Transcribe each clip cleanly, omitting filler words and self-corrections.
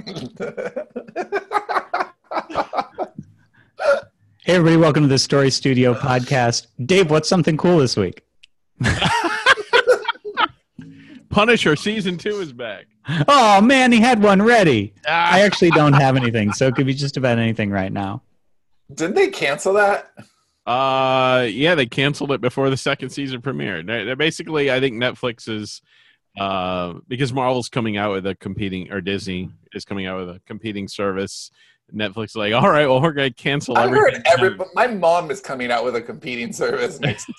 Hey, everybody, welcome to the Story Studio podcast. Dave, what's something cool this week? Punisher Season 2 is back. Oh, man, he had one ready. I actually don't have anything, so it could be just about anything right now. Didn't they cancel that? Yeah, they canceled it before the second season premiered. They're basically, I think Netflix is, because Marvel's coming out with a competing, or Disney is coming out with a competing service. Netflix is like, all right, well, we're going to cancel everything. I heard my mom is coming out with a competing service next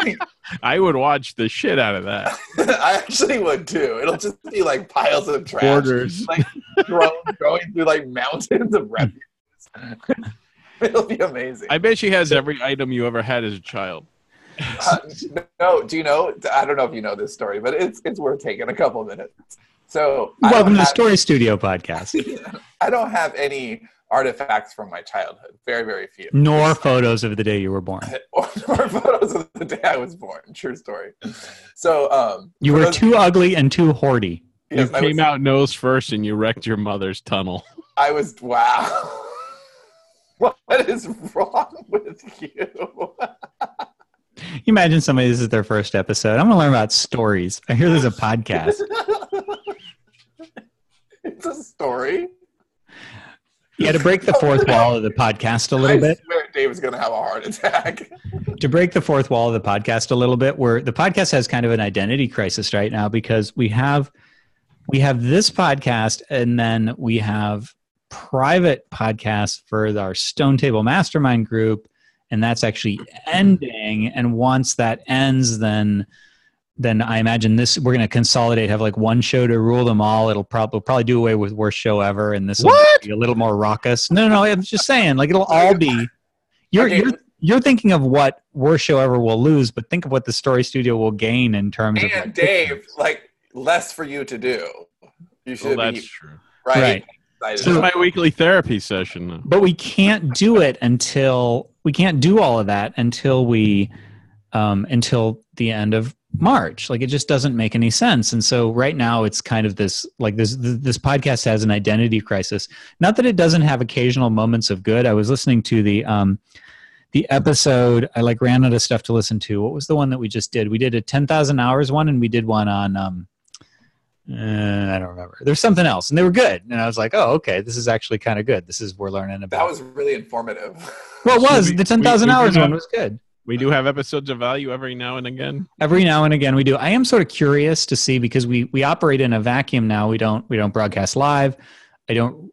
year. I would watch the shit out of that. I actually would too. It'll just be like piles of trash. Borders. Like going through like mountains of refuse. It'll be amazing. I bet she has every item you ever had as a child. No, do you know? I don't know if you know this story, but it's worth taking a couple of minutes. So welcome to the Story Studio podcast. I don't have any artifacts from my childhood. Very, very few. Nor photos of the day you were born. Or photos of the day I was born. True story. So you were too ugly and too hoardy. Yes, you came out nose first and you wrecked your mother's tunnel. Wow. What is wrong with you? You imagine somebody, this is their first episode. I'm going to learn about stories. I hear there's a podcast. It's a story. Yeah, to break the fourth wall of the podcast a little bit. I swear Dave is going to have a heart attack. To break the fourth wall of the podcast a little bit, where the podcast has kind of an identity crisis right now because we have this podcast and then we have private podcasts for our Stone Table Mastermind group, and that's actually ending. And once that ends, then I imagine we're going to consolidate, have like one show to rule them all. We'll probably do away with worst show ever, and this will be a little more raucous. No, I'm just saying, like it'll all be. You're thinking of what worst show ever will lose, but think of what the Story Studio will gain in terms of. And Dave, like less for you to do. You should. Well, that's true, right? This is my weekly therapy session. But we can't do it until we can't do all of that until the end of March. Like it just doesn't make any sense. And so right now it's kind of this podcast has an identity crisis. Not that it doesn't have occasional moments of good. I was listening to the episode. I ran out of stuff to listen to. What was the one that we just did? We did a 10,000 hours one, and we did one on I don't remember. There's something else, and they were good. And I was like, oh, okay, this is actually kind of good. We're learning about. That was really informative. Well, it was. The 10,000 hours one was good. We do have episodes of value every now and again. Every now and again we do. I am sort of curious to see, because we operate in a vacuum now. We don't broadcast live. We don't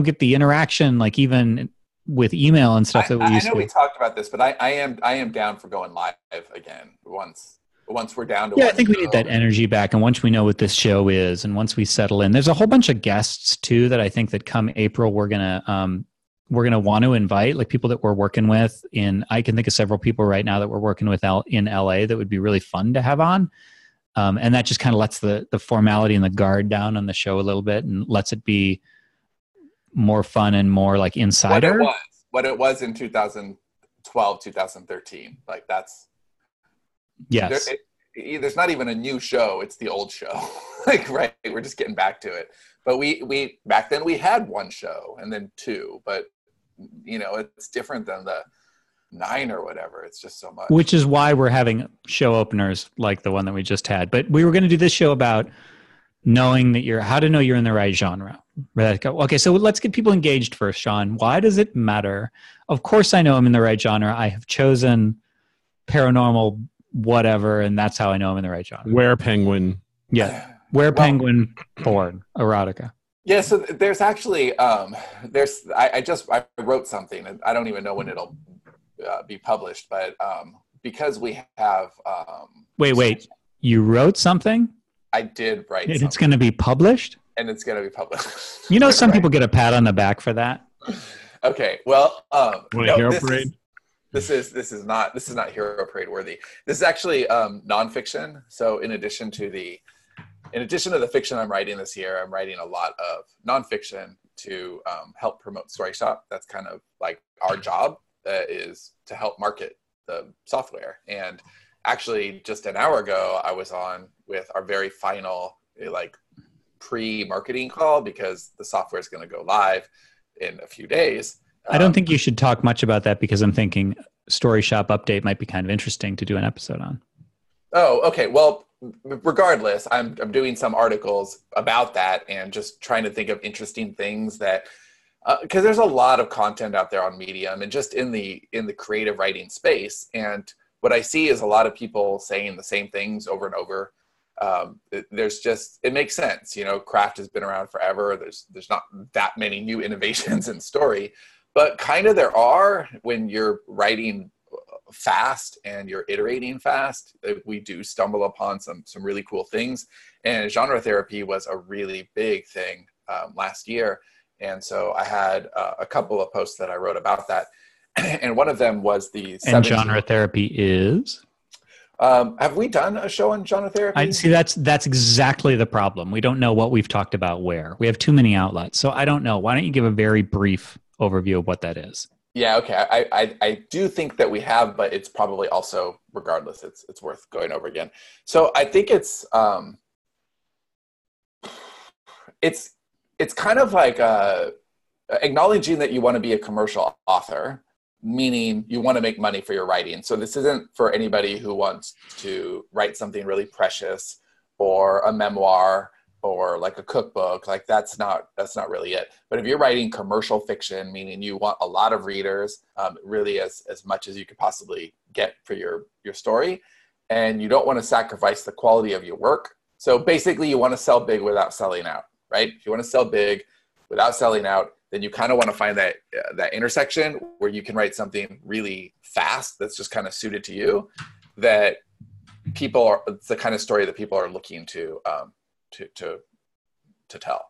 get the interaction like even with email and stuff that we used to. I know we talked about this, but I am down for going live again once we're down to I think we need that energy back, and once we know what this show is and once we settle in. There's a whole bunch of guests too that I think that come April we're going to want to invite, like people that we're working with I can think of several people right now that we're working with in LA that would be really fun to have on. And that just kind of lets the formality and the guard down on the show a little bit and lets it be more fun and more like insider. What it was in 2012, 2013. Like that's. Yes. There's not even a new show. It's the old show. Right. We're just getting back to it. But we back then we had one show and then two, but it's different than the 9 or whatever. It's just so much. Which is why we're having show openers like the one that we just had. But we were going to do this show about knowing that how to know you're in the right genre. Okay, so let's get people engaged first, Sean. Why does it matter? Of course I know I'm in the right genre. I have chosen paranormal whatever, and that's how I know I'm in the right genre. Were-penguin. Yeah. Were-penguin porn, erotica. Yeah, so there's actually I wrote something, and I don't even know when it'll be published, but because we have wait, you wrote something? I did write something. It's going to be published? And it's going to be published. Some people get a pat on the back for that. Okay, well, Hero Parade? This is not Hero Parade worthy. This is actually nonfiction. So in addition to the fiction I'm writing this year, I'm writing a lot of nonfiction to help promote Story Shop. That's kind of like our job, is to help market the software. And actually, just an hour ago, I was on with our very final pre-marketing call because the software is going to go live in a few days. I don't think you should talk much about that because I'm thinking Story Shop Update might be kind of interesting to do an episode on. Oh, okay. Well, regardless, I'm doing some articles about that and just trying to think of interesting things that, because there's a lot of content out there on Medium and just in the creative writing space. And what I see is a lot of people saying the same things over and over. It makes sense. Craft has been around forever. There's not that many new innovations in story, but kind of there are when you're writing fast and you're iterating fast. We do stumble upon some really cool things, and genre therapy was a really big thing last year. And so I had a couple of posts that I wrote about that. And one of them was the... And genre therapy is? Have we done a show on genre therapy? I see. That's exactly the problem. We don't know what we've talked about where. We have too many outlets. So I don't know. Why don't you give a very brief overview of what that is? Yeah, okay. I do think that we have, but it's probably also, regardless, it's worth going over again. So I think it's kind of like acknowledging that you want to be a commercial author, meaning you want to make money for your writing. So this isn't for anybody who wants to write something really precious or a memoir or like a cookbook. Like that's not really it. But if you're writing commercial fiction, meaning you want a lot of readers, really as much as you could possibly get for your story, and you don't want to sacrifice the quality of your work. So basically you want to sell big without selling out, right? If you want to sell big without selling out, then you kind of want to find that intersection where you can write something really fast that's just kind of suited to you, that it's the kind of story that people are looking to tell.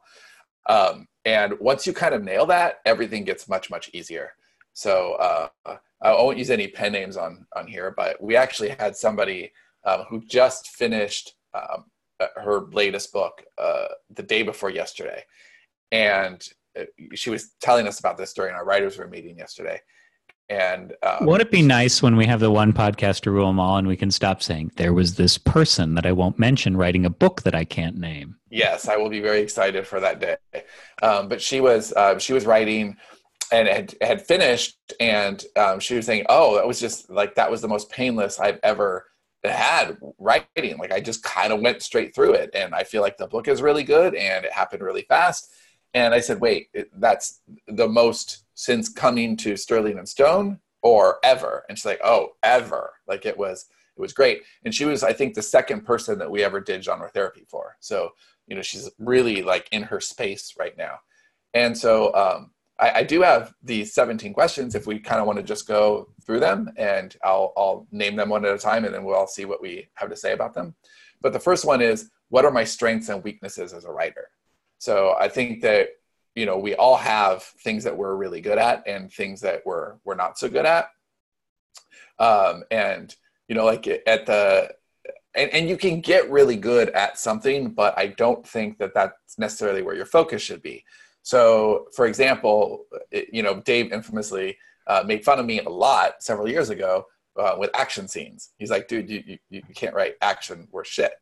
And once you kind of nail that, everything gets much, much easier. So I won't use any pen names on here, but we actually had somebody who just finished her latest book the day before yesterday. And she was telling us about this during our writers' room meeting yesterday. And won't it be nice when we have the one podcast to rule them all and we can stop saying there was this person that I won't mention writing a book that I can't name? Yes, I will be very excited for that day. But she was writing and had finished, and she was saying, "Oh, that was just like that was the most painless I've ever had writing. Like I just kind of went straight through it, and I feel like the book is really good, and it happened really fast." And I said, wait, that's the most since coming to Sterling and Stone or ever? And she's like, oh, ever. Like it was great. And she was, I think, the second person that we ever did genre therapy for. So, she's really like in her space right now. And so I do have these 17 questions if we kind of want to just go through them, and I'll name them one at a time, and then we'll all see what we have to say about them. But the first one is, what are my strengths and weaknesses as a writer? So I think that, we all have things that we're really good at and things that we're not so good at. And you can get really good at something, but I don't think that that's necessarily where your focus should be. So for example, Dave infamously made fun of me a lot several years ago with action scenes. He's like, dude, you can't write action worth shit.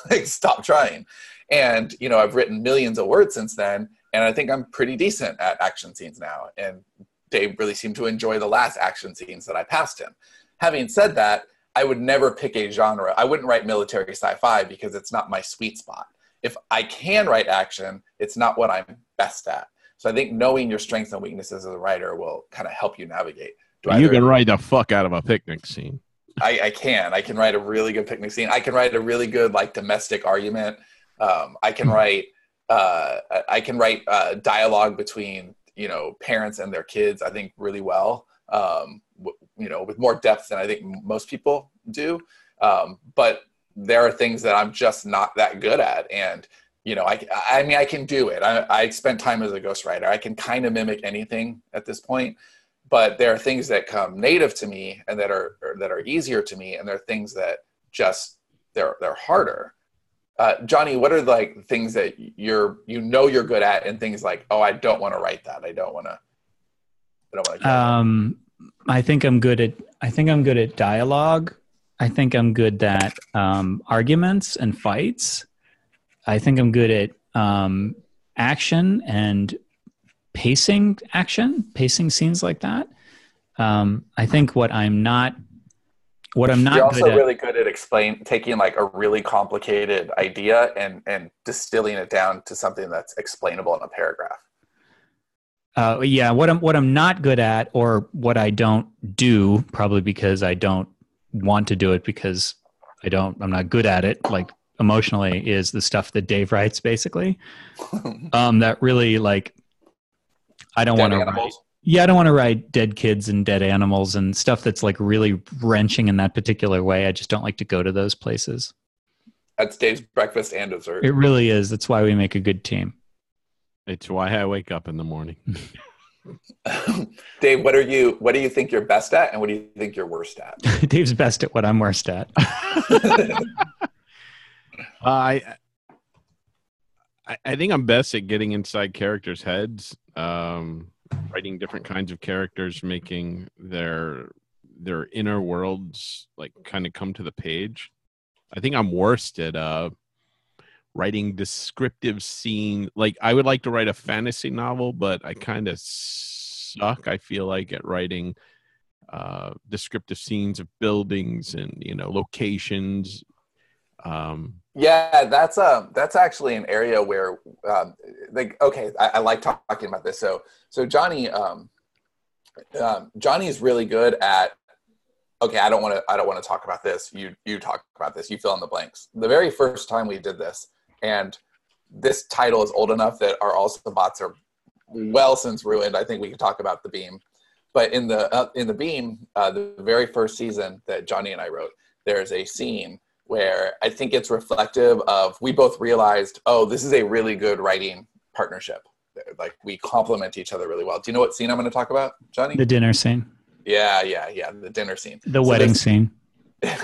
Like, stop trying. And, I've written millions of words since then, and I think I'm pretty decent at action scenes now. And Dave really seemed to enjoy the last action scenes that I passed him. Having said that, I would never pick a genre. I wouldn't write military sci-fi because it's not my sweet spot. If I can write action, it's not what I'm best at. So I think knowing your strengths and weaknesses as a writer will kind of help you navigate. You can write the fuck out of a picnic scene. I can write a really good picnic scene. I can write a really good domestic argument. I can write dialogue between parents and their kids, I think, really well. With more depth than I think most people do. But there are things that I'm just not that good at, and I can do it. I spent time as a ghostwriter. I can kind of mimic anything at this point. But there are things that come native to me and that are easier to me, and there are things that just they're harder. Johnny, what are things that you're good at, and things like, oh, I don't want to write that. I don't want to. I think I'm good at dialogue. I think I'm good at arguments and fights. I think I'm good at action and pacing scenes like that. I think what I'm not You're good also at, really good at taking like a really complicated idea and distilling it down to something that's explainable in a paragraph. yeah, what I'm not good at, or what I don't do, probably because I don't want to do it, because I'm not good at it, like emotionally, is the stuff that Dave writes, basically. That really, like, I don't want to write. Yeah, I don't want to write dead kids and dead animals and stuff that's like really wrenching in that particular way. I just don't like to go to those places. That's Dave's breakfast and dessert. It really is. That's why we make a good team. It's why I wake up in the morning. Dave, what do you think you're best at, and what do you think you're worst at? Dave's best at what I'm worst at. I think I'm best at getting inside characters' heads, writing different kinds of characters, making their inner worlds like kind of come to the page. I think I'm worst at writing descriptive scene. Like, I would like to write a fantasy novel, but I kind of suck, I feel like, at writing descriptive scenes of buildings and, locations. Yeah, that's actually an area where, I like talking about this. So Johnny, Johnny's really good at. Okay, I don't want to talk about this. You talk about this. You fill in the blanks. The very first time we did this, and this title is old enough that our also bots are well since ruined. I think we could talk about the Beam, but in the Beam, the very first season that Johnny and I wrote, there's a scene where I think it's reflective of, we both realized, oh, this is a really good writing partnership. Like, we complement each other really well. Do you know what scene I'm going to talk about, Johnny? The dinner scene. Yeah, the dinner scene. The wedding scene.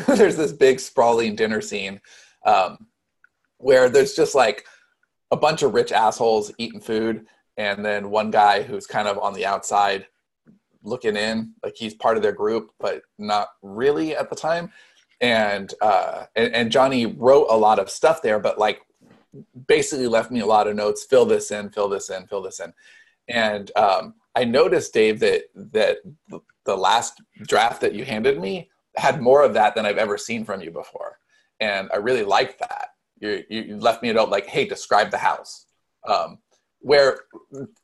There's this big sprawling dinner scene where there's just like a bunch of rich assholes eating food, and then one guy who's kind of on the outside looking in, like he's part of their group, but not really at the time. And Johnny wrote a lot of stuff there, but like basically left me a lot of notes. Fill this in. And I noticed, Dave, that the last draft that you handed me had more of that than I've ever seen from you before. And I really liked that. You left me a note like, hey, describe the house. Where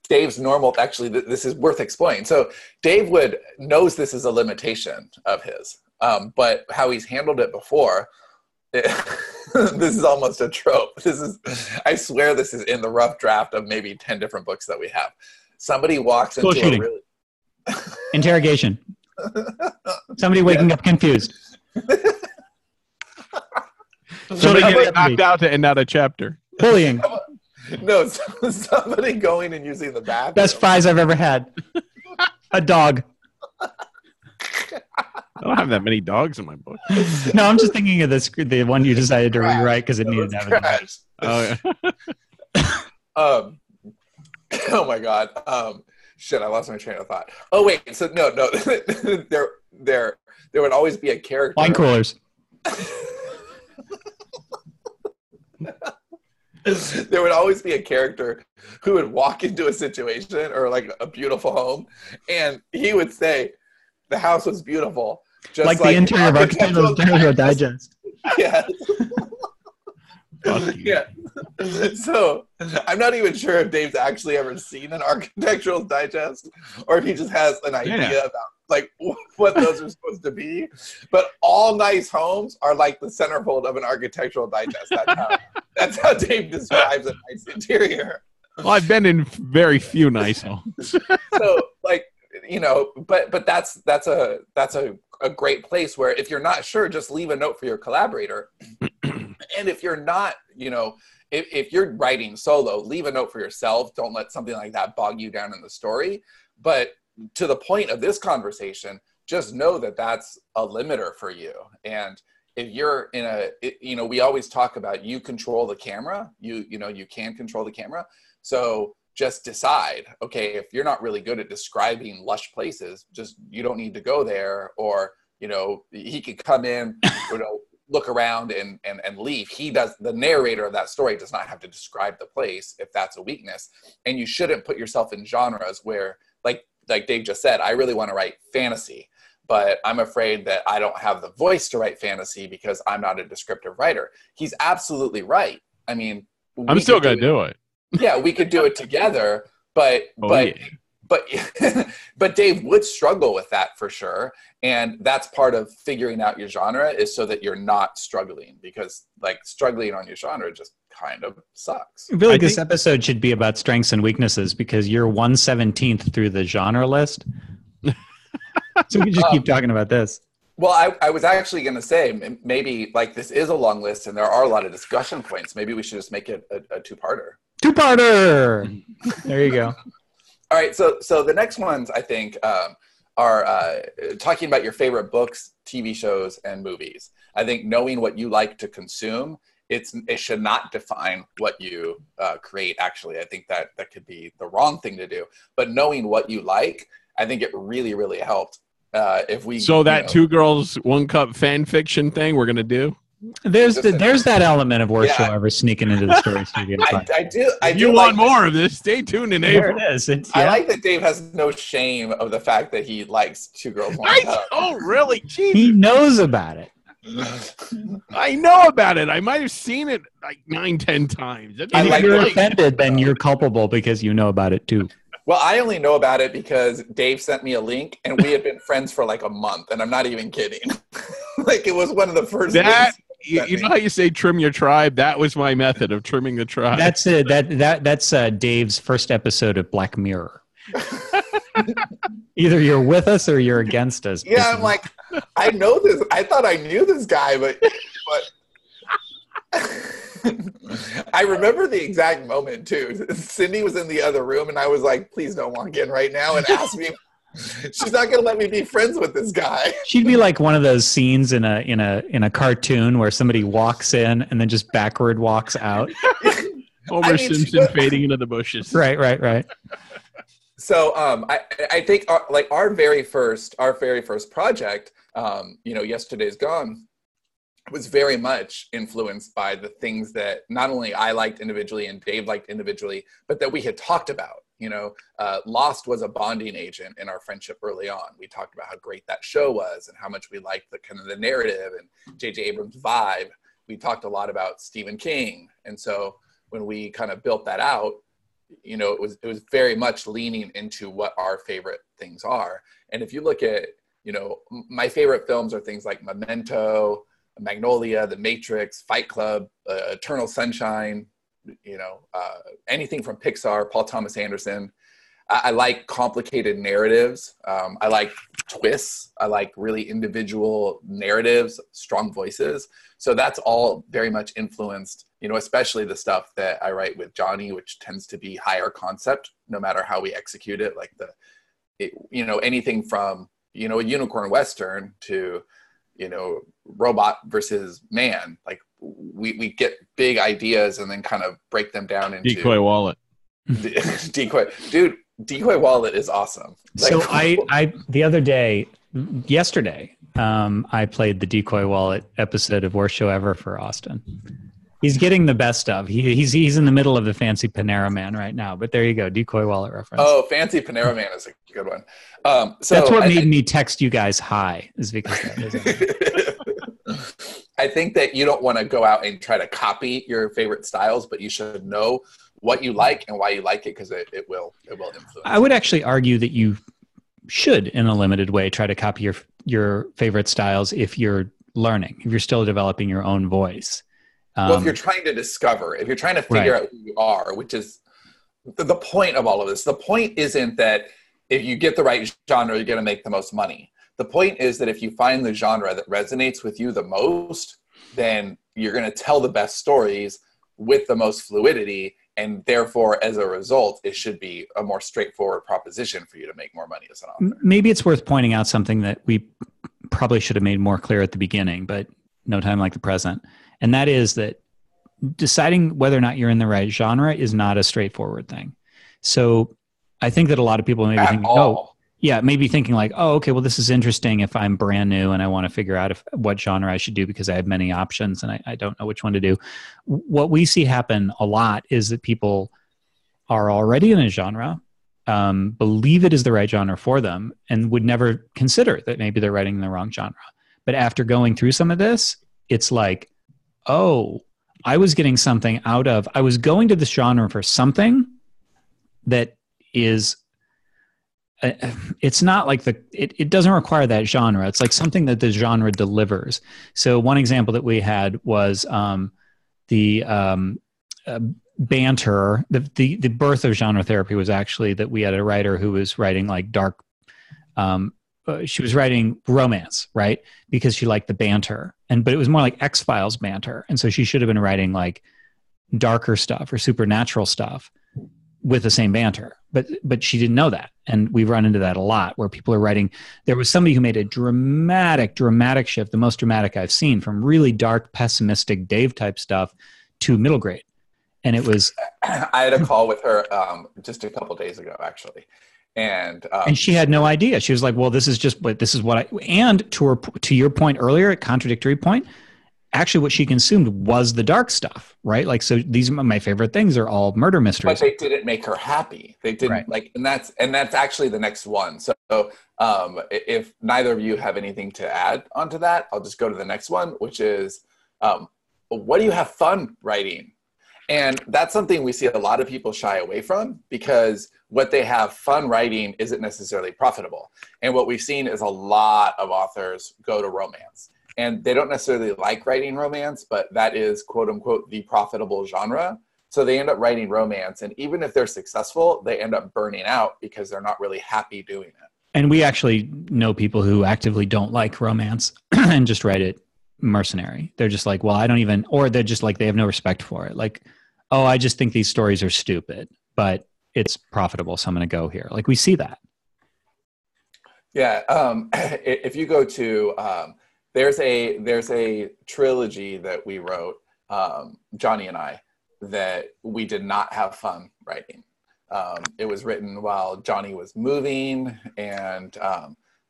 Dave's normal, actually, this is worth exploring. So Dave knows this is a limitation of his. But how he's handled it before, this is almost a trope. I swear this is in the rough draft of maybe 10 different books that we have. Somebody walks into a really... Interrogation. Somebody waking up confused. Somebody getting knocked out to end out a chapter. Bullying. No, somebody going and using the bathroom. Best fries I've ever had. A dog. I don't have that many dogs in my book. No, I'm just thinking of the one you decided to rewrite because it needed to have it. Oh, yeah. Oh my God. Shit, I lost my train of thought. Oh wait, so no. there would always be a character. Wine coolers. There would always be a character who would walk into a situation or like a beautiful home, and he would say, "The house was beautiful." Just like the interior of Architectural Digest. Yeah. Yeah. So I'm not even sure if Dave's actually ever seen an Architectural Digest, or if he just has an idea about like what those are supposed to be. But all nice homes are like the centerfold of an Architectural Digest. That's how Dave describes a nice interior. Well, I've been in very few nice homes. So like, but that's a great place where if you're not sure, just leave a note for your collaborator. And if you're not, if you're writing solo, leave a note for yourself. Don't let something like that bog you down in the story. But to the point of this conversation, just know that that's a limiter for you. And if you're in we always talk about you control the camera, you can control the camera. So just decide, okay, if you're not really good at describing lush places, just, you don't need to go there. Or, he could come in, look around and leave. The narrator of that story does not have to describe the place if that's a weakness. And you shouldn't put yourself in genres where, like Dave just said, I really want to write fantasy, but I'm afraid that I don't have the voice to write fantasy because I'm not a descriptive writer. He's absolutely right. I mean, I'm still going to do it. Yeah, we could do it together, but Dave would struggle with that for sure. And that's part of figuring out your genre, is so that you're not struggling, because like struggling on your genre just kind of sucks. I feel like this episode should be about strengths and weaknesses, because you're 1/17 through the genre list. So we can just keep talking about this. Well, I was actually going to say, maybe like this is a long list and there are a lot of discussion points. Maybe we should just make it a two-parter. Two-parter! There you go. All right, so the next ones, I think, are talking about your favorite books, TV shows, and movies. I think knowing what you like to consume, it should not define what you create, actually. I think that could be the wrong thing to do. But knowing what you like, I think it really, really helped. If we Two girls, one cup fan fiction thing we're going to do? There's that element of worst show ever sneaking into the story studio. I do want more of this? Stay tuned in April. There it is. I like that Dave has no shame of the fact that he likes Two Girls, One Cup. Oh, really? Jesus. He knows about it. I know about it. I might have seen it like 9-10 times. If you're offended, then you're culpable because you know about it too. Well, I only know about it because Dave sent me a link, and we had been friends for like a month, and I'm not even kidding. Like, it was one of the first links. You know how you say trim your tribe? That was my method of trimming the tribe. That's it. That's Dave's first episode of Black Mirror. Either you're with us or you're against us. Yeah, I'm like, I know this. I thought I knew this guy, but I remember the exact moment too. Cindy was in the other room, and I was like, "Please don't walk in right now and ask me." She's not going to let me be friends with this guy. She'd be like one of those scenes in a cartoon where somebody walks in and then just backward walks out. Homer Simpson fading into the bushes. Right. So I think our very first project, Yesterday's Gone, was very much influenced by the things that not only I liked individually and Dave liked individually, but that we had talked about. Lost was a bonding agent in our friendship early on. We talked about how great that show was and how much we liked the kind of the narrative and J.J. Abrams' vibe. We talked a lot about Stephen King. And so when we kind of built that out, it was very much leaning into what our favorite things are. And if you look at, my favorite films are things like Memento, Magnolia, The Matrix, Fight Club, Eternal Sunshine, anything from Pixar, Paul Thomas Anderson. I like complicated narratives. I like twists. I like really individual narratives, strong voices. So that's all very much influenced, especially the stuff that I write with Johnny, which tends to be higher concept, no matter how we execute it. Like anything from, a unicorn Western to, robot versus man. Like we get big ideas and then kind of break them down into Decoy Wallet. Decoy Wallet is awesome. So I the other day, yesterday, I played the Decoy Wallet episode of Worst Show Ever for Austin. He's getting the best of. He's in the middle of the Fancy Panera Man right now. But there you go, Decoy Wallet reference. Oh, Fancy Panera Man is a good one. So that's what made me text you guys hi, is because that is I think that you don't want to go out and try to copy your favorite styles, but you should know what you like and why you like it, because it will influence. I would actually argue that you should, in a limited way, try to copy your favorite styles if you're learning, if you're still developing your own voice. Well, if you're trying to discover, if you're trying to figure out who you are, which is the point of all of this. The point isn't that if you get the right genre, you're going to make the most money. The point is that if you find the genre that resonates with you the most, then you're going to tell the best stories with the most fluidity. And therefore, as a result, it should be a more straightforward proposition for you to make more money as an author. Maybe it's worth pointing out something that we probably should have made more clear at the beginning, but no time like the present. And that is that deciding whether or not you're in the right genre is not a straightforward thing. So I think that a lot of people maybe think, yeah, maybe thinking like, oh, okay, well, this is interesting if I'm brand new and I want to figure out what genre I should do because I have many options and I don't know which one to do. What we see happen a lot is that people are already in a genre, believe it is the right genre for them, and would never consider that maybe they're writing in the wrong genre. But after going through some of this, it's like, oh, I was getting something I was going to this genre for something that is, it's not like it doesn't require that genre. It's like something that the genre delivers. So one example that we had was the banter. The birth of genre therapy was actually that we had a writer who was writing like dark. She was writing romance, right? Because she liked the banter, but it was more like X-Files banter, and so she should have been writing like darker stuff or supernatural stuff with the same banter, but she didn't know that, and we've run into that a lot where people are writing. There was somebody who made a dramatic shift, the most dramatic I've seen, from really dark, pessimistic Dave type stuff to middle grade, and it was. I had a call with her just a couple days ago, actually, and she had no idea. She was like, "Well, this is what I." And to your point earlier, a contradictory point. Actually, what she consumed was the dark stuff, right? Like, so these are my favorite things are all murder mysteries. But they didn't make her happy. They didn't like, and that's actually the next one. So if neither of you have anything to add onto that, I'll just go to the next one, which is, what do you have fun writing? And that's something we see a lot of people shy away from because what they have fun writing isn't necessarily profitable. And what we've seen is a lot of authors go to romance. And they don't necessarily like writing romance, but that is, quote unquote, the profitable genre. So they end up writing romance. And even if they're successful, they end up burning out because they're not really happy doing it. And we actually know people who actively don't like romance and just write it mercenary. They're just like, well, I don't even, or they're just like, they have no respect for it. Like, oh, I just think these stories are stupid, but it's profitable, so I'm going to go here. Like, we see that. Yeah. If you go to... There's a trilogy that we wrote, Johnny and I, that we did not have fun writing. It was written while Johnny was moving, and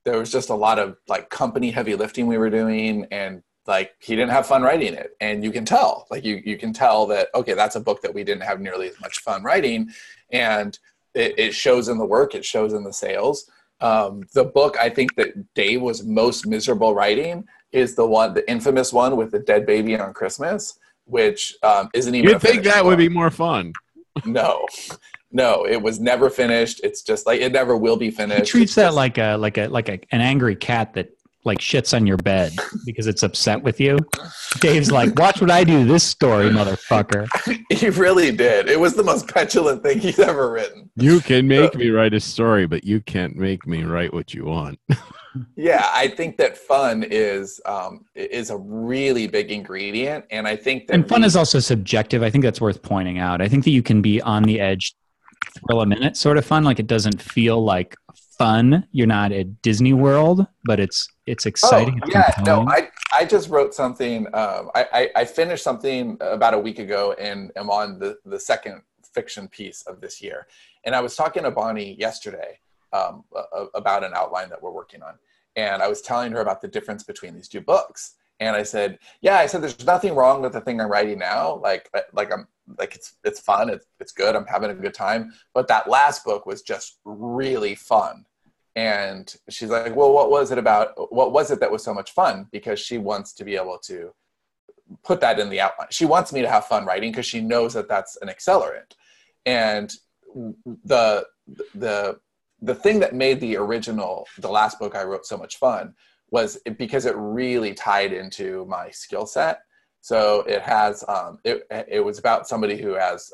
there was just a lot of like company heavy lifting we were doing, and like he didn't have fun writing it. And you can tell, like you can tell that, okay, that's a book that we didn't have nearly as much fun writing, and it shows in the work, it shows in the sales. The book I think that Dave was most miserable writing is the infamous one with the dead baby on Christmas, which isn't even. You'd think that would be more fun. No, it was never finished. It's just like it never will be finished. He treats that like an angry cat that like shits on your bed because it's upset with you. Dave's like, watch what I do this story, motherfucker. He really did. It was the most petulant thing he's ever written. You can make me write a story, but you can't make me write what you want. Yeah, I think that fun is a really big ingredient, and I think that and fun is also subjective. I think that's worth pointing out. I think that you can be on the edge, thrill a minute sort of fun, like it doesn't feel like fun. You're not at Disney World, but it's exciting. Oh, yeah, no, I just wrote something. I finished something about a week ago, and am on the second fiction piece of this year. And I was talking to Bonnie yesterday about an outline that we're working on. And I was telling her about the difference between these two books. And I said, there's nothing wrong with the thing I'm writing now. It's fun. It's good. I'm having a good time. But that last book was just really fun. And she's like, well, what was it that was so much fun? Because she wants to be able to put that in the outline. She wants me to have fun writing because she knows that that's an accelerant. And the thing that made the last book I wrote so much fun was because it really tied into my skill set. So it has, it was about somebody who has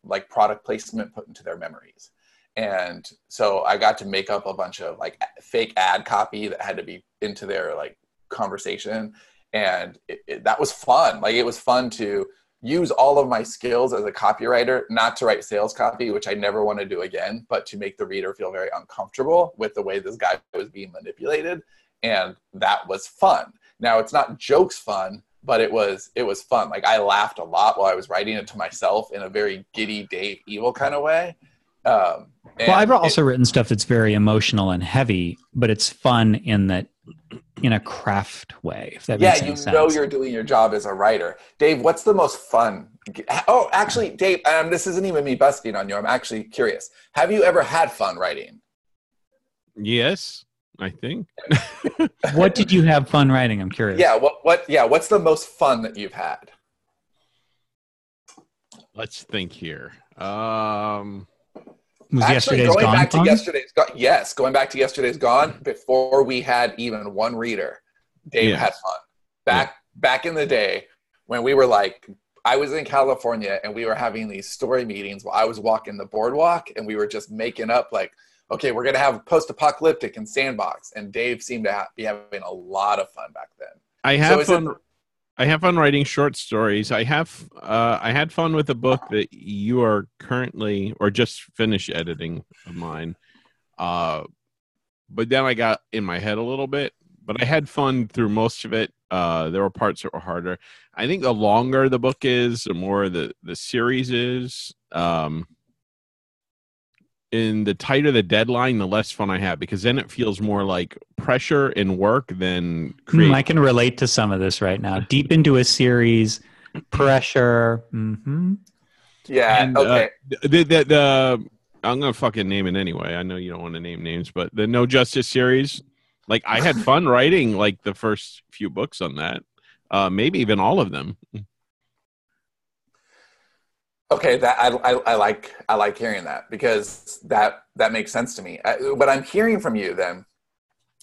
like product placement put into their memories. And so I got to make up a bunch of like fake ad copy that had to be into their like conversation. And that was fun. Like it was fun to use all of my skills as a copywriter, not to write sales copy, which I never want to do again, but to make the reader feel very uncomfortable with the way this guy was being manipulated. And that was fun. Now it's not jokes fun, but it was fun. Like I laughed a lot while I was writing it to myself in a very giddy Dave Evil kind of way. Well, I've also written stuff that's very emotional and heavy, but it's fun in a craft way, if that makes any sense. Yeah, you're doing your job as a writer. Dave, what's the most fun? Oh, actually, Dave, this isn't even me busting on you. I'm actually curious. Have you ever had fun writing? Yes, I think. What did you have fun writing? I'm curious. Yeah, what's the most fun that you've had? Let's think here. Was actually, Yesterday's going Gone back fun? to Yesterday's Gone. Yes, going back to Yesterday's Gone, before we had even one reader, Dave had fun. Back in the day when we were like, I was in California and we were having these story meetings while I was walking the boardwalk, and we were just making up like, okay, we're going to have post-apocalyptic and sandbox. And Dave seemed to be having a lot of fun back then. I have fun writing short stories. I had fun with a book that you are currently or just finished editing of mine. But then I got in my head a little bit. But I had fun through most of it. There were parts that were harder. I think the longer the book is, the more the series is. And the tighter the deadline, the less fun I have, because then it feels more like pressure and work than creative. I can relate to some of this right now. Deep into a series, pressure. Mm-hmm. Yeah. And, okay. I'm gonna fucking name it anyway. I know you don't want to name names, but the No Justice series, like I had fun writing like the first few books on that, maybe even all of them. Okay, that I like hearing that, because that makes sense to me. What I'm hearing from you then,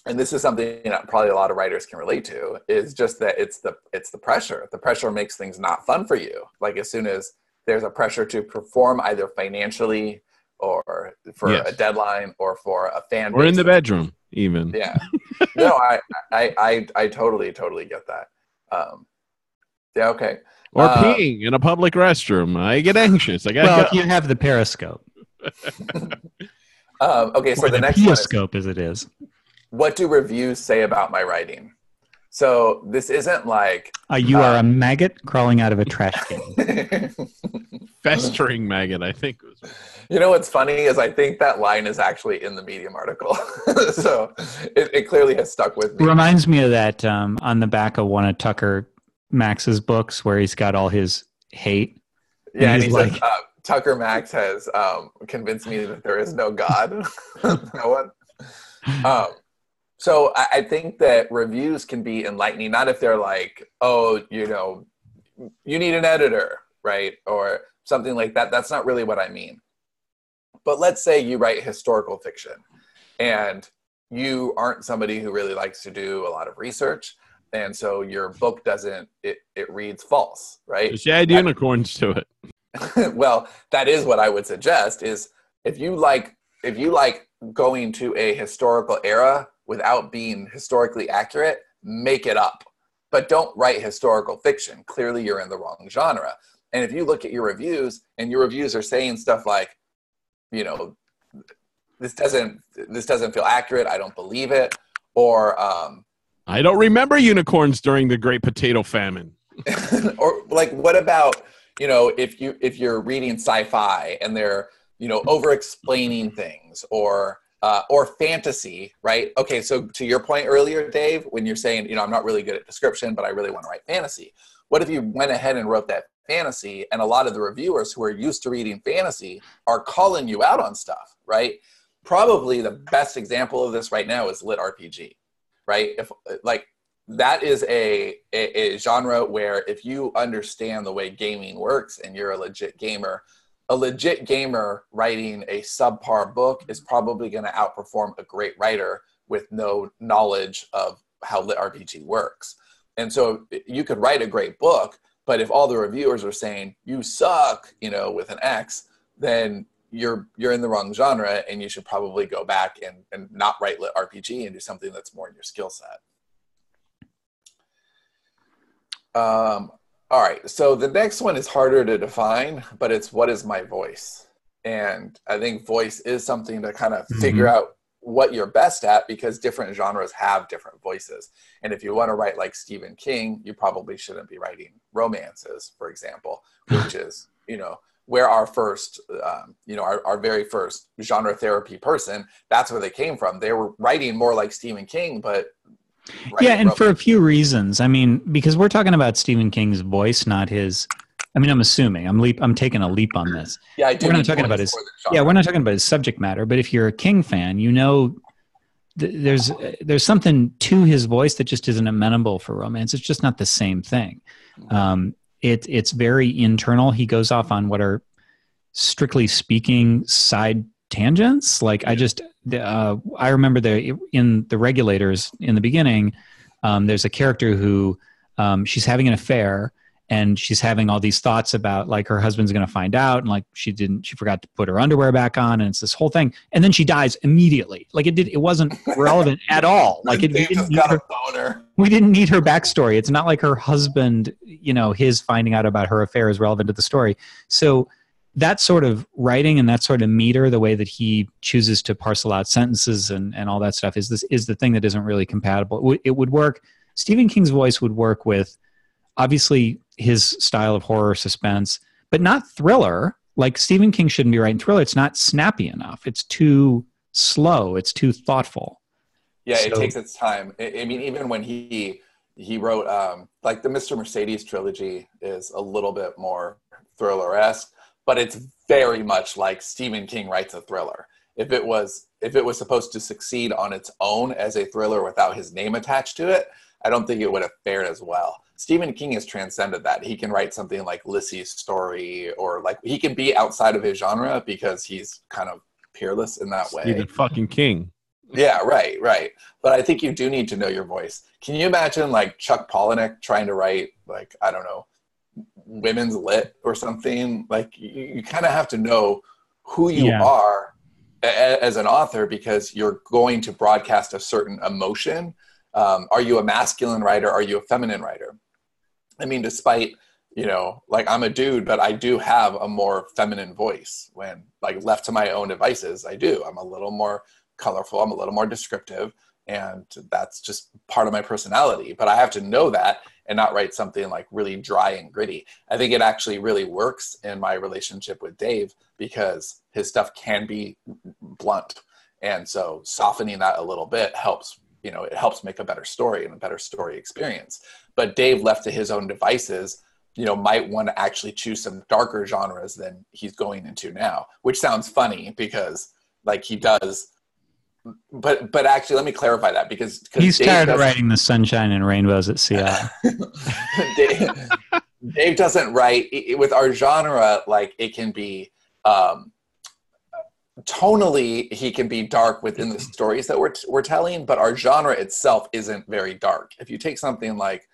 and this is something probably a lot of writers can relate to, is just that it's the pressure. The pressure makes things not fun for you. Like as soon as there's a pressure to perform either financially or for a deadline or for a fan base, or in the bedroom even. Yeah. No, I totally get that. Yeah. Okay. Or peeing in a public restroom. I get anxious. If you have the periscope. Okay, so or the next periscope as it is. What do reviews say about my writing? So this isn't like you are a maggot crawling out of a trash can. Festering maggot, I think. You know what's funny is I think that line is actually in the Medium article. So it clearly has stuck with me. It reminds me of that on the back of one of Tucker Max's books where he's got all his hate. Yeah, and he says, Tucker Max has convinced me that there is no God. No one. So I think that reviews can be enlightening, not if they're like, oh, you need an editor, right? Or something like that. That's not really what I mean. But let's say you write historical fiction and you aren't somebody who really likes to do a lot of research. And so your book it reads false, right? Just add unicorns to it. Well, that is what I would suggest is if you like going to a historical era without being historically accurate, make it up. But don't write historical fiction. Clearly you're in the wrong genre. And if you look at your reviews and your reviews are saying stuff like, this doesn't feel accurate, I don't believe it, or I don't remember unicorns during the Great Potato Famine. Or like, what about, if you're reading sci-fi and they're, over-explaining things or fantasy, right? Okay, so to your point earlier, Dave, when you're saying, I'm not really good at description, but I really want to write fantasy. What if you went ahead and wrote that fantasy, and a lot of the reviewers who are used to reading fantasy are calling you out on stuff, right? Probably the best example of this right now is lit RPG. Right? If like that is a genre where if you understand the way gaming works and you're a legit gamer writing a subpar book is probably going to outperform a great writer with no knowledge of how lit RPG works. And so you could write a great book, but if all the reviewers are saying you suck, with an X, then you're in the wrong genre, and you should probably go back and not write lit RPG and do something that's more in your skill set. All right, so the next one is harder to define, but it's what is my voice? And I think voice is something to kind of figure out what you're best at, because different genres have different voices. And if you want to write like Stephen King, you probably shouldn't be writing romances, for example, which is, where our first, our very first genre therapy person, that's where they came from. They were writing more like Stephen King, but yeah, and for a few reasons. I mean, because we're talking about Stephen King's voice, not his. I mean, I'm assuming I'm taking a leap on this. Yeah, I do. We're not talking about his. Yeah, we're not talking about his subject matter. But if you're a King fan, there's something to his voice that just isn't amenable for romance. It's just not the same thing. It's very internal. He goes off on what are, strictly speaking, side tangents. Like I remember in The Regulators in the beginning, there's a character who she's having an affair, and she's having all these thoughts about like her husband's going to find out, and like she forgot to put her underwear back on, and it's this whole thing, and then she dies immediately. Like it wasn't relevant at all. Like we didn't need her backstory. It's not like her husband, his finding out about her affair is relevant to the story. So that sort of writing and that sort of meter, the way that he chooses to parcel out sentences and all that stuff is the thing that isn't really compatible. It would work. Stephen King's voice would work with, obviously, his style of horror suspense, but not thriller. Like Stephen King shouldn't be writing thriller. It's not snappy enough. It's too slow. It's too thoughtful. Yeah, it takes its time. I mean, even when he wrote, like the Mr. Mercedes trilogy is a little bit more thriller-esque, but it's very much like Stephen King writes a thriller. If it was supposed to succeed on its own as a thriller without his name attached to it, I don't think it would have fared as well. Stephen King has transcended that. He can write something like Lissy's Story, or like he can be outside of his genre because he's kind of peerless in that way. Stephen fucking King. Yeah, right. But I think you do need to know your voice. Can you imagine like Chuck Palahniuk trying to write like, I don't know, women's lit or something? Like you kind of have to know who you are as an author, because you're going to broadcast a certain emotion. Are you a masculine writer? Are you a feminine writer? I mean, despite, like I'm a dude, but I do have a more feminine voice when like left to my own devices. I do. I'm a little more colorful. I'm a little more descriptive, and that's just part of my personality. But I have to know that and not write something like really dry and gritty. I think it actually really works in my relationship with Dave because his stuff can be blunt. And so softening that a little bit helps, it helps make a better story and a better story experience. But Dave, left to his own devices, might want to actually choose some darker genres than he's going into now, which sounds funny because like he does. But actually, let me clarify that because he's tired of writing the sunshine and rainbows at Seattle. Dave doesn't write with our genre. Like it can be tonally, he can be dark within the stories that we're telling, but our genre itself isn't very dark. If you take something like,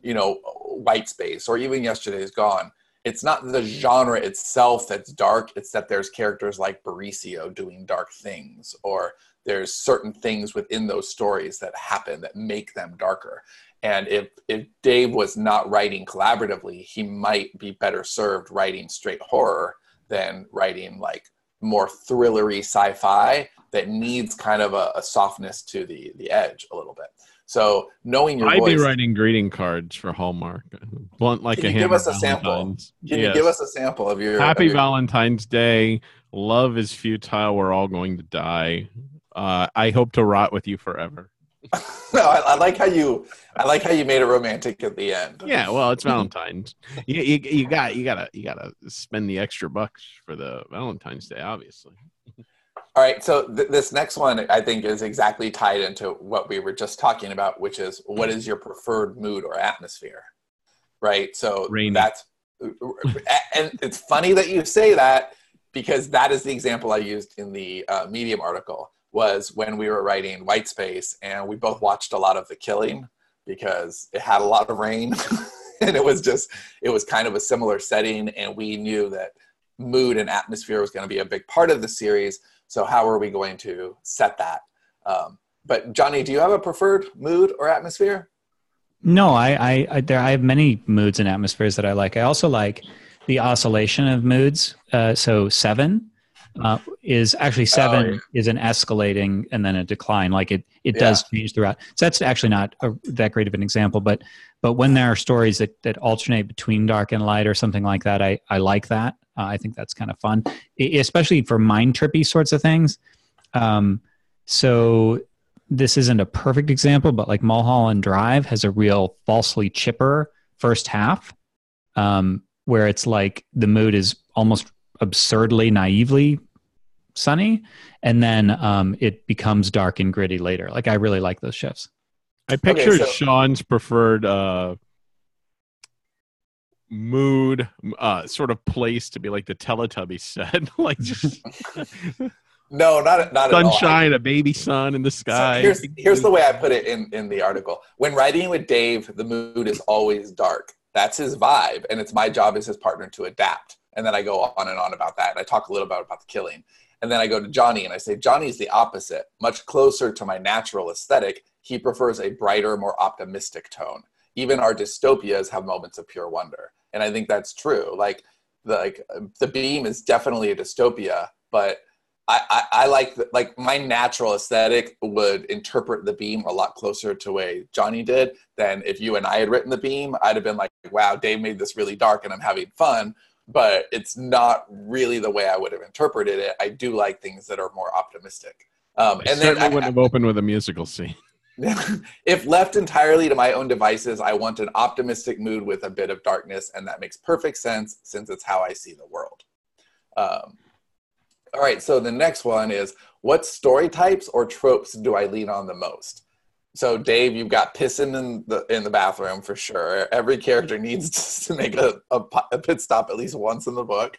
White Space or even Yesterday's Gone, it's not the genre itself that's dark. It's that there's characters like Mauricio doing dark things, or there's certain things within those stories that happen that make them darker. And if Dave was not writing collaboratively, he might be better served writing straight horror than writing like more thrillery sci-fi that needs kind of a softness to the edge a little bit. So knowing your voice. I'd be writing greeting cards for Hallmark. Blunt like a hammer. Give us a sample. Can you give us a sample of your Happy Valentine's Day. Love is futile. We're all going to die. I hope to rot with you forever. No, I like how you made it romantic at the end. Yeah, well, it's Valentine's. You gotta spend the extra bucks for the Valentine's Day, obviously. All right, so this next one I think is exactly tied into what we were just talking about, which is what is your preferred mood or atmosphere, right? So Rainy. And it's funny that you say that because that is the example I used in the Medium article. Was when we were writing White Space and we both watched a lot of The Killing because it had a lot of rain and it was kind of a similar setting, and we knew that mood and atmosphere was going to be a big part of the series. So how are we going to set that? But Johnny, do you have a preferred mood or atmosphere? No, I have many moods and atmospheres that I like. I also like the oscillation of moods. So 7. Is actually 7 is an escalating and then a decline. Like it does change throughout. So that's actually not that great of an example, but when there are stories that alternate between dark and light or something like that, I like that. I think that's kind of fun, especially for mind trippy sorts of things. So this isn't a perfect example, but like Mulholland Drive has a real falsely chipper first half, where it's like the mood is almost absurdly, naively sunny, and then it becomes dark and gritty later. Like, I really like those shifts. I picture Sean's preferred mood sort of place to be like the Teletubbies set, like just No, not at all. Sunshine, a baby sun in the sky. So here's the way I put it in the article. When writing with Dave, the mood is always dark. That's his vibe, and it's my job as his partner to adapt. And then I go on and on about that. And I talk a little bit about the killing. And then I go to Johnny and I say, Johnny's the opposite, much closer to my natural aesthetic. He prefers a brighter, more optimistic tone. Even our dystopias have moments of pure wonder. And I think that's true. Like the Beam is definitely a dystopia, but I like my natural aesthetic would interpret the Beam a lot closer to the way Johnny did than if you and I had written the Beam. I'd have been like, wow, Dave made this really dark and I'm having fun, but it's not really the way I would have interpreted it. I do like things that are more optimistic. And then I wouldn't have opened with a musical scene. If left entirely to my own devices, I want an optimistic mood with a bit of darkness, and that makes perfect sense since it's how I see the world. All right, so the next one is, what story types or tropes do I lean on the most? So Dave, you've got pissing in the bathroom for sure. Every character needs to make a pit stop at least once in the book.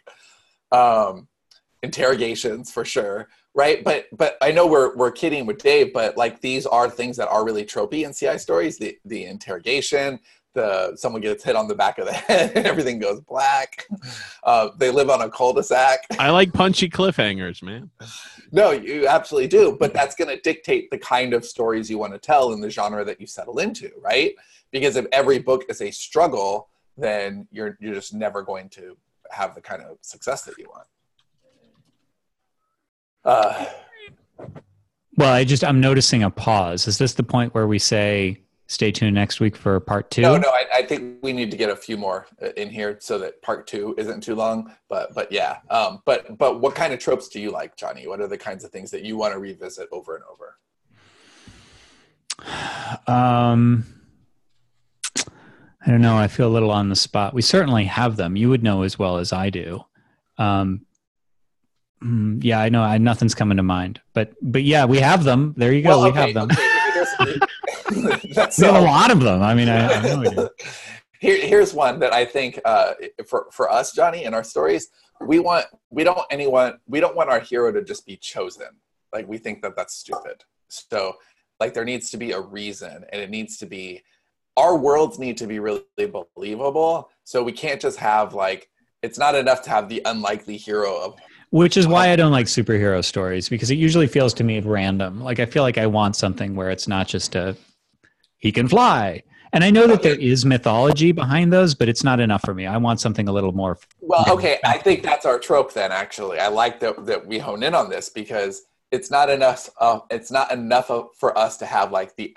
Interrogations for sure, right? But I know we're kidding with Dave, but like these are things that are really tropey in CI stories. The interrogation, someone gets hit on the back of the head and everything goes black. They live on a cul-de-sac. I like punchy cliffhangers, man. No, you absolutely do. But that's going to dictate the kind of stories you want to tell in the genre that you settle into, right? Because if every book is a struggle, then you're just never going to have the kind of success that you want. Well, I'm noticing a pause. Is this the point where we say, stay tuned next week for part 2? No, I think we need to get a few more in here so that part 2 isn't too long. But yeah. But what kind of tropes do you like, Johnny? What are the kinds of things that you want to revisit over and over? I don't know. I feel a little on the spot. We certainly have them. You would know as well as I do. Yeah, I know. Nothing's coming to mind. But yeah, we have them. There you go. Well, we have them. Okay. We have a lot of them. I mean, I have no idea. Here's one that I think for us, Johnny, in our stories, we don't want our hero to just be chosen. Like, we think that that's stupid. So like there needs to be a reason, and it needs to be, our worlds need to be really believable. So we can't just have like, it's not enough to have the unlikely hero of. Which is why I don't like superhero stories, because it usually feels to me random. Like, I feel like I want something where it's not just he can fly. And I know that there is mythology behind those, but it's not enough for me. I want something a little more. Well, okay. I think that's our trope then, actually. I like that we hone in on this, because it's not enough. It's not enough for us to have like the,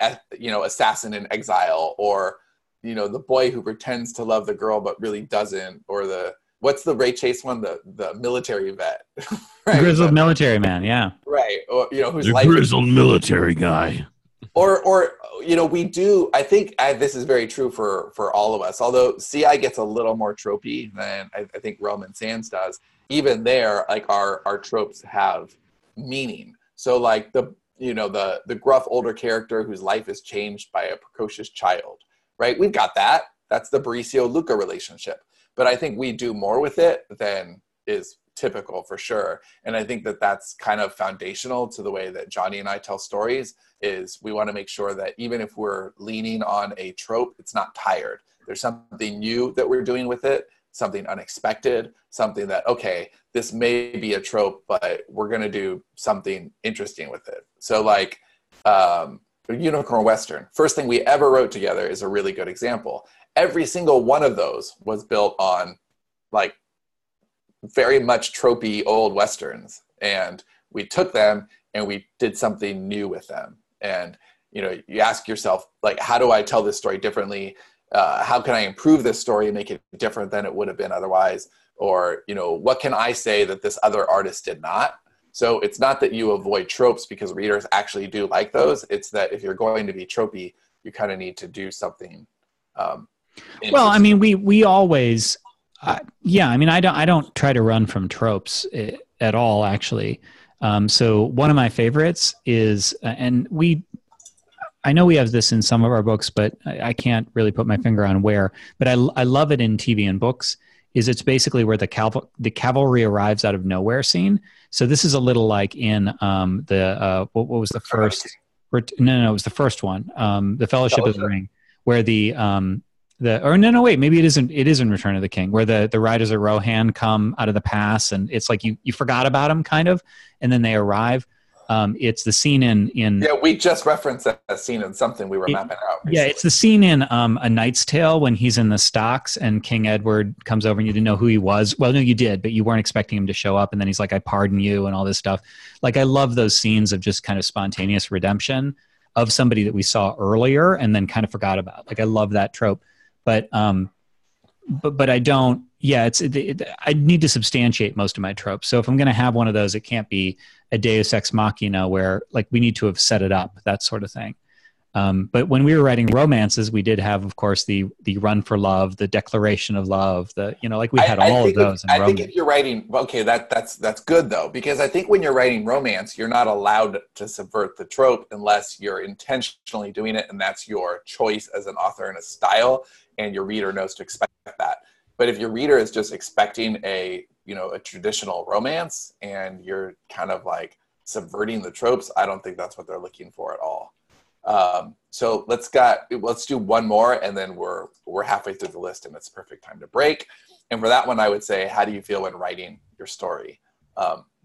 assassin in exile, or, the boy who pretends to love the girl but really doesn't, or what's the Ray Chase one? The military vet. Right? Grizzled military man, yeah. Right. Or, who's the grizzled military guy. Or we do, I think this is very true for all of us. Although CI gets a little more tropey than I think Realm and Sands does. Even there, like our tropes have meaning. So like the gruff older character whose life is changed by a precocious child, right? We've got that. That's the Mauricio-Luca relationship. But I think we do more with it than is typical, for sure. And I think that that's kind of foundational to the way that Johnny and I tell stories, is we want to make sure that even if we're leaning on a trope, it's not tired. There's something new that we're doing with it, something unexpected, something that, okay, this may be a trope, but we're going to do something interesting with it. So like Unicorn Western, first thing we ever wrote together, is a really good example. Every single one of those was built on like very much tropey old Westerns. And we took them and we did something new with them. And, you ask yourself, like, how do I tell this story differently? How can I improve this story and make it different than it would have been otherwise? or, you know, what can I say that this other artist did not? So it's not that you avoid tropes because readers actually do like those. It's that if you're going to be tropey, you kind of need to do something. Well, I mean, we always, yeah. I mean, I don't try to run from tropes at all, actually. So one of my favorites is, I know we have this in some of our books, but I can't really put my finger on where. But I love it in TV and books. It's basically where the cavalry arrives out of nowhere scene. So this is a little like in what was the first? No, it was the first one, the Fellowship of the Ring, where maybe it isn't. It is in Return of the King, where the riders of Rohan come out of the pass, and it's like you forgot about them, kind of, and then they arrive. It's the scene in yeah, we just referenced that scene in something we were mapping out recently. Yeah, it's the scene in A Knight's Tale when he's in the stocks and King Edward comes over and you didn't know who he was. Well, no, you did, but you weren't expecting him to show up, and then he's like, I pardon you, and all this stuff. Like, I love those scenes of just kind of spontaneous redemption of somebody that we saw earlier and then kind of forgot about. Like, I love that trope. But I don't. Yeah, I need to substantiate most of my tropes. So if I'm going to have one of those, it can't be a Deus Ex Machina where like we need to have set it up, that sort of thing. But when we were writing romances, we did have, of course, the run for love, the declaration of love, like we had all of those. I think if you're writing, okay, that's good though, because I think when you're writing romance, you're not allowed to subvert the trope unless you're intentionally doing it, and that's your choice as an author and a style, and your reader knows to expect that. But if your reader is just expecting a traditional romance and you're kind of like subverting the tropes, I don't think that's what they're looking for at all. So let's do one more, and then we're halfway through the list, and it's the perfect time to break. And for that one, I would say, how do you feel when writing your story?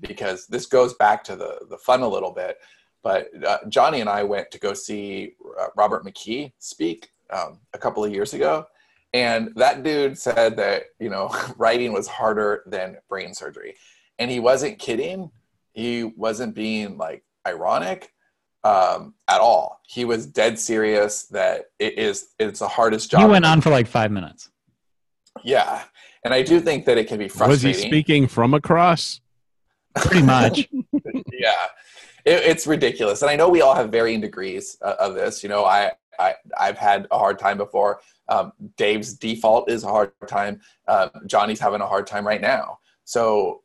Because this goes back to the fun a little bit. But Johnny and I went to go see Robert McKee speak a couple of years ago. And that dude said that, writing was harder than brain surgery. And he wasn't kidding. He wasn't being like ironic at all. He was dead serious that it's the hardest job. He went on for like 5 minutes. Yeah. And I do think that it can be frustrating. Was he speaking from a cross? Pretty much. Yeah. It's ridiculous. And I know we all have varying degrees of this. I've had a hard time before. Dave's default is a hard time. Johnny's having a hard time right now. So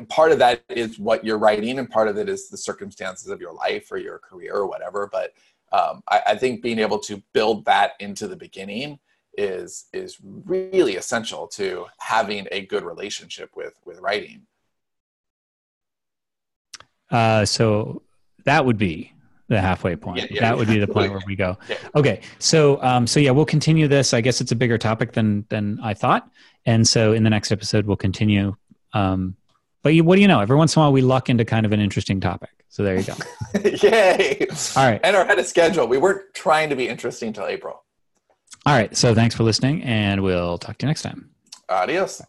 part of that is what you're writing, and part of it is the circumstances of your life or your career or whatever. But I think being able to build that into the beginning is really essential to having a good relationship with writing. So that would be the halfway point. That would be the point where we go. Yeah. Okay. So yeah, we'll continue this. I guess it's a bigger topic than I thought. And so in the next episode, we'll continue. But what do you know? Every once in a while, we luck into kind of an interesting topic. So there you go. Yay. All right. And our head of schedule. We weren't trying to be interesting till April. All right. So thanks for listening, and we'll talk to you next time. Adios.